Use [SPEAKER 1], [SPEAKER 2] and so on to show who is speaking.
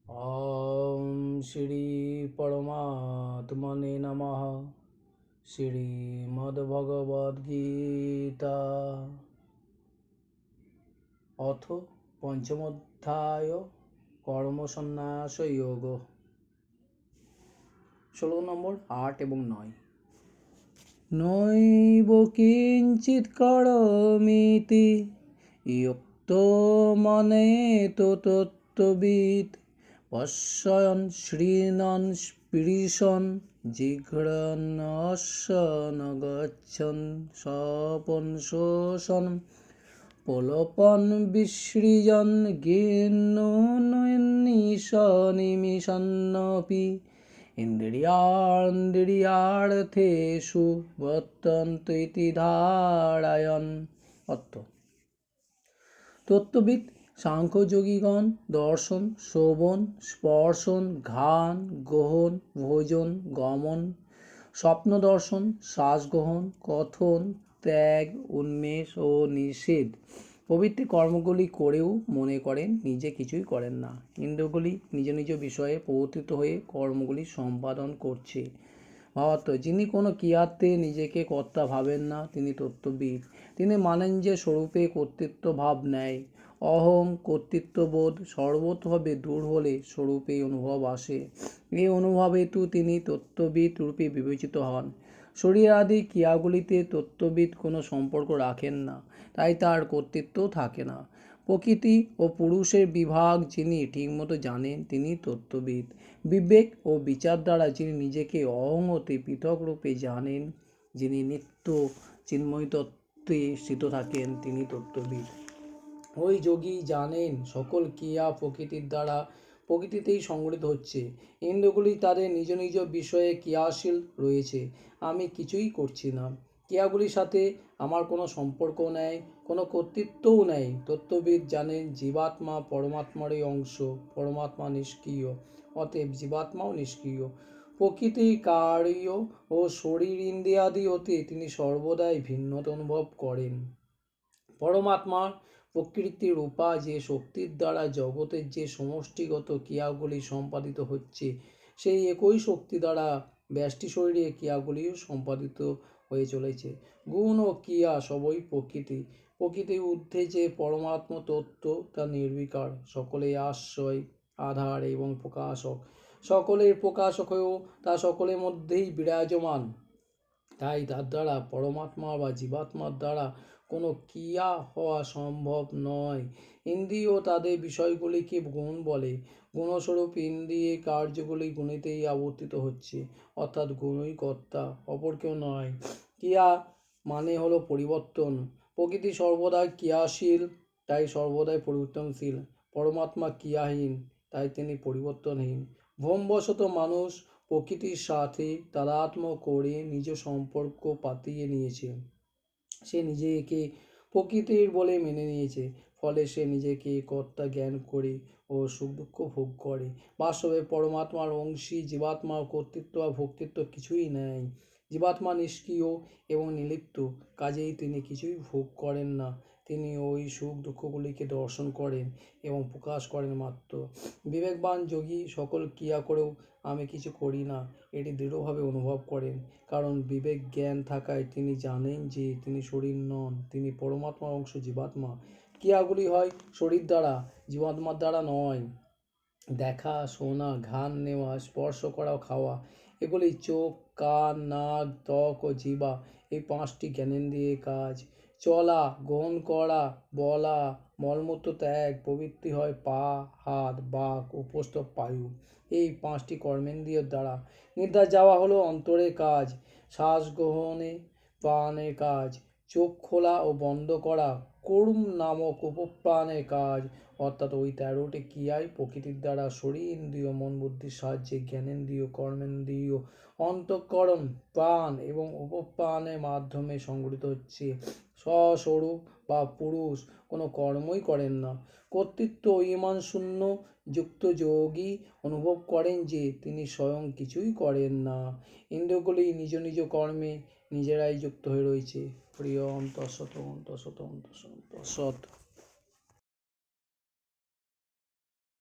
[SPEAKER 1] ওম শ্রী পরমাত্মনে নমঃ। শ্রীমদ্ভগবদ্গীতা অথ পঞ্চমোধ্যায় কর্মসন্ন্যাস যোগ। শ্লোক নম্বর 8 এবং 9। নৈব কিঞ্চিৎ করমিতি যুক্তো মনেতো তত্ত্ববিৎ পশ্যয়ন শৃণন স্পৃশন জিঘ্রন্নশন গচ্ছন স্বপন শোষণ প্রলোপন বিসৃজন গেন্নুন্নিশনিমিষন্নপি ইন্দ্রিয়ার্থেষু বর্তন্তে ইতি ধারয়ন। অর্থ: তত্ত্ববিদ সাংখ্যযোগীগণ দর্শন, শ্রবণ, স্পর্শন, ঘ্রাণ, গ্রহণ, ভোজন, গমন, স্বপ্ন দর্শন, শ্বাসগ্রহণ, কথন, ত্যাগ, উন্মেষ ও নিষেধ প্রভৃতি কর্মগুলি করেও মনে করেন নিজে কিছুই করেন না। ইন্দ্রিয়গুলি নিজ নিজ বিষয়ে প্রবর্তিত হয়ে কর্মগুলি সম্পাদন করছে। ভাবার্থ: যিনি কোনো ক্রিয়াতে নিজেকে কর্তা ভাবেন না তিনি তত্ত্ববিদ। তিনি মানেন যে স্বরূপে কর্তৃত্ব ভাব নেই। অহং কর্তৃত্ববোধ সর্বতভাবে দূর হলে স্বরূপে অনুভব আসে। এই অনুভব হেতু তিনি তত্ত্ববিদ রূপে বিবেচিত হন। শরীর আদি ক্রিয়াগুলিতে তত্ত্ববিদ কোনো সম্পর্ক রাখেন না, তাই তার কর্তৃত্বও থাকে না। প্রকৃতি ও পুরুষের বিভাগ যিনি ঠিকমতো জানেন তিনি তত্ত্ববিদ। বিবেক ও বিচার দ্বারা যিনি নিজেকে অহং হতে পৃথক রূপে জানেন, যিনি নিত্য চিন্ময় তত্ত্বে স্থিত থাকেন তিনি তত্ত্ববিদ। ওই যোগী জানেন সকল ক্রিয়া প্রকৃতির দ্বারা প্রকৃতিতেই সংগঠিত হচ্ছে। ইন্দ্রিয়গুলি তাদের নিজ নিজ বিষয়ে ক্রিয়াশীল রয়েছে। আমি কিছুই করছি না। ক্রিয়াগুলির সাথে আমার কোনো সম্পর্ক নেই, কোনো কর্তৃত্বও নেই। তত্ত্ববিদ জানেন জীবাত্মা পরমাত্মারই অংশ, পরমাত্মা নিষ্ক্রিয়, অতএব জীবাত্মাও নিষ্ক্রিয়। প্রকৃতি, কার্য ও শরীর ইন্দ্রিয়াদি হতে তিনি সর্বদাই ভিন্নতা অনুভব করেন। পরমাত্মার প্রকৃতি রূপা যে শক্তির দ্বারা জগতের যে সমষ্টিগত ক্রিয়াগুলি সম্পাদিত হচ্ছে, সেই একই শক্তি দ্বারা ব্যষ্টি শরীরে ক্রিয়াগুলিও সম্পাদিত হয়ে চলেছে। গুণ ও ক্রিয়া সবই প্রকৃতি। প্রকৃতির ঊর্ধ্বে যে পরমাত্ম তত্ত্ব তা নির্বিকার, সকলের আশ্রয়, আধার এবং প্রকাশক। সকলের প্রকাশক হয়েও তা সকলের মধ্যেই বিরাজমান। তাই তার দ্বারা পরমাত্মা বা জীবাত্মার দ্বারা কোনো ক্রিয়া হওয়া সম্ভব নয়। ইন্দ্রিয় তাদের বিষয়গুলিকে গুণ বলে। গুণস্বরূপ ইন্দ্রিয়ের কার্যগুলি গুণেতেই আবর্তিত হচ্ছে, অর্থাৎ গুণই কর্তা, অপর কেউ নয়। ক্রিয়া মানে হলো পরিবর্তন। প্রকৃতি সর্বদাই ক্রিয়াশীল, তাই সর্বদাই পরিবর্তনশীল। পরমাত্মা ক্রিয়াহীন, তাই তিনি পরিবর্তনহীন। ভ্রমবশত মানুষ প্রকৃতির সাথে তাদাত্ম্য করে নিজ সম্পর্ক পাতিয়ে নিয়েছে। সে নিজেকে প্রকৃতির বলে মেনে নিয়েছে, ফলে সে নিজেকে কর্তা জ্ঞান করে ও সুখ দুঃখ ভোগ করে। বাস্তবে পরমাত্মার অংশী জীবাত্মার কর্তৃত্ব বা ভোক্তৃত্ব কিছুই নেই। জীবাত্মা নিষ্ক্রিয় এবং নির্লিপ্ত, কাজেই তিনি কিছুই ভোগ করেন না। তিনি ওই সুখ দুঃখগুলিকে দর্শন করেন এবং প্রকাশ করেন মাত্র। বিবেকবান যোগী সকল ক্রিয়া করেও আমি কিছু করি না এটি দৃঢ়ভাবে অনুভব করেন, কারণ বিবেক জ্ঞান থাকায় তিনি জানেন যে তিনি শরীর নন, তিনি পরমাত্মার অংশ জীবাত্মা। ক্রিয়াগুলি হয় শরীর দ্বারা, জীবাত্মার দ্বারা নয়। দেখা, শোনা, ঘ্রাণ নেওয়া, স্পর্শ করা ও খাওয়া, এগুলি চোখ, কান, নাক, ত্বক ও জিহ্বা এই পাঁচটি জ্ঞানেন্দ্রিয়ের কাজ। চলা, গ্রহণ করা, বলা, মলমূত্র ত্যাগ প্রভৃতি হয় পা, হাত, বাক ও প্রস্থ পায়ু এই পাঁচটি কর্মেন্দ্রিয়ের দ্বারা। নিদ্রা যাওয়া হলো অন্তরের কাজ। শ্বাস গ্রহণে প্রাণের কাজ। চোখ খোলা ও বন্ধ করা কর্ম নামক উপপ্রাণের কাজ। অর্থাৎ ওই 13টি ক্রিয়াই প্রকৃতির দ্বারা শরীর, ইন্দ্রিয়, মন, বুদ্ধির সাহায্যে জ্ঞানেন্দ্রিয়, কর্মেন্দ্রিয়, অন্তঃকরণ, প্রাণ এবং উপপ্রাণের মাধ্যমে সংগঠিত হচ্ছে। স্বস্বরূপ বা পুরুষ কোনো কর্মই করেন না। কর্তৃত্ব অভিমান শূন্য যুক্ত যোগী অনুভব করেন যে তিনি স্বয়ং কিছুই করেন না। ইন্দ্রিয়গুলি নিজ নিজ কর্মে নিজেরাই যুক্ত হয়ে রয়েছে। প্রিয় অন্তঃসৎ।